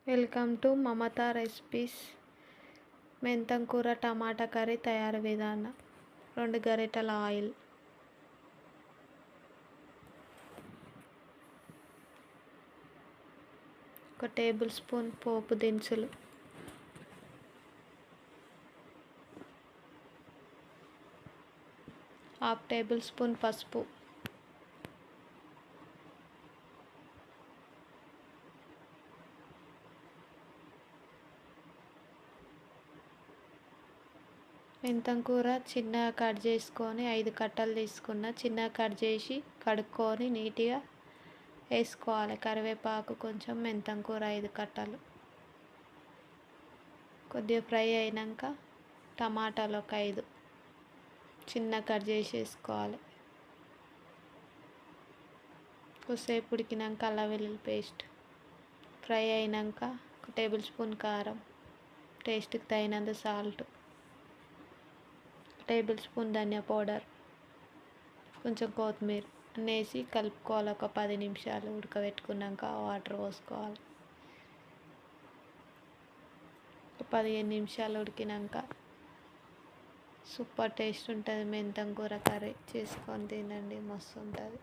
Welcome to Mamata recipes. మెంతం కూర tomato curry తయారు విధానం. 2 గరిటెల ఆయిల్, 1 టేబుల్ స్పూన్ పోపు దినుసులు, 1/2 టేబుల్ స్పూన్ పసుపు, మెంతం కూర చిన్నగా కట్ చేసుకొని 5 కట్టలు తీసుకున్న. చిన్నగా కట్ చేసి కడుక్కొని నీట్గా వేసుకోవాలి. కరివేపాకు కొంచెం, మెంతం కూర 5 కట్టలు. కొద్దిగా ఫ్రై అయినాక టమాటాలు ఒక 5 చిన్నగా కట్ చేసి వేసుకోవాలి. కొద్దిసేపు ఉడికినాక అల్లం వెల్లుల్లి పేస్ట్ ఫ్రై అయినాక 1 టేబుల్ స్పూన్ కారం, టేస్ట్కి తగినంత సాల్ట్, 1 టేబుల్ స్పూన్ ధనియా పౌడర్, కొంచెం కొత్తిమీర వేసి కలుపుకోవాలి. ఒక 10 నిమిషాలు ఉడకబెట్టుకున్నాక వాటర్ పోసుకోవాలి. 15 నిమిషాలు ఉడికినాక సూపర్ టేస్ట్ ఉంటుంది. మెంతం కూర కర్రీ చేసుకొని తినండి, మస్తు ఉంటుంది.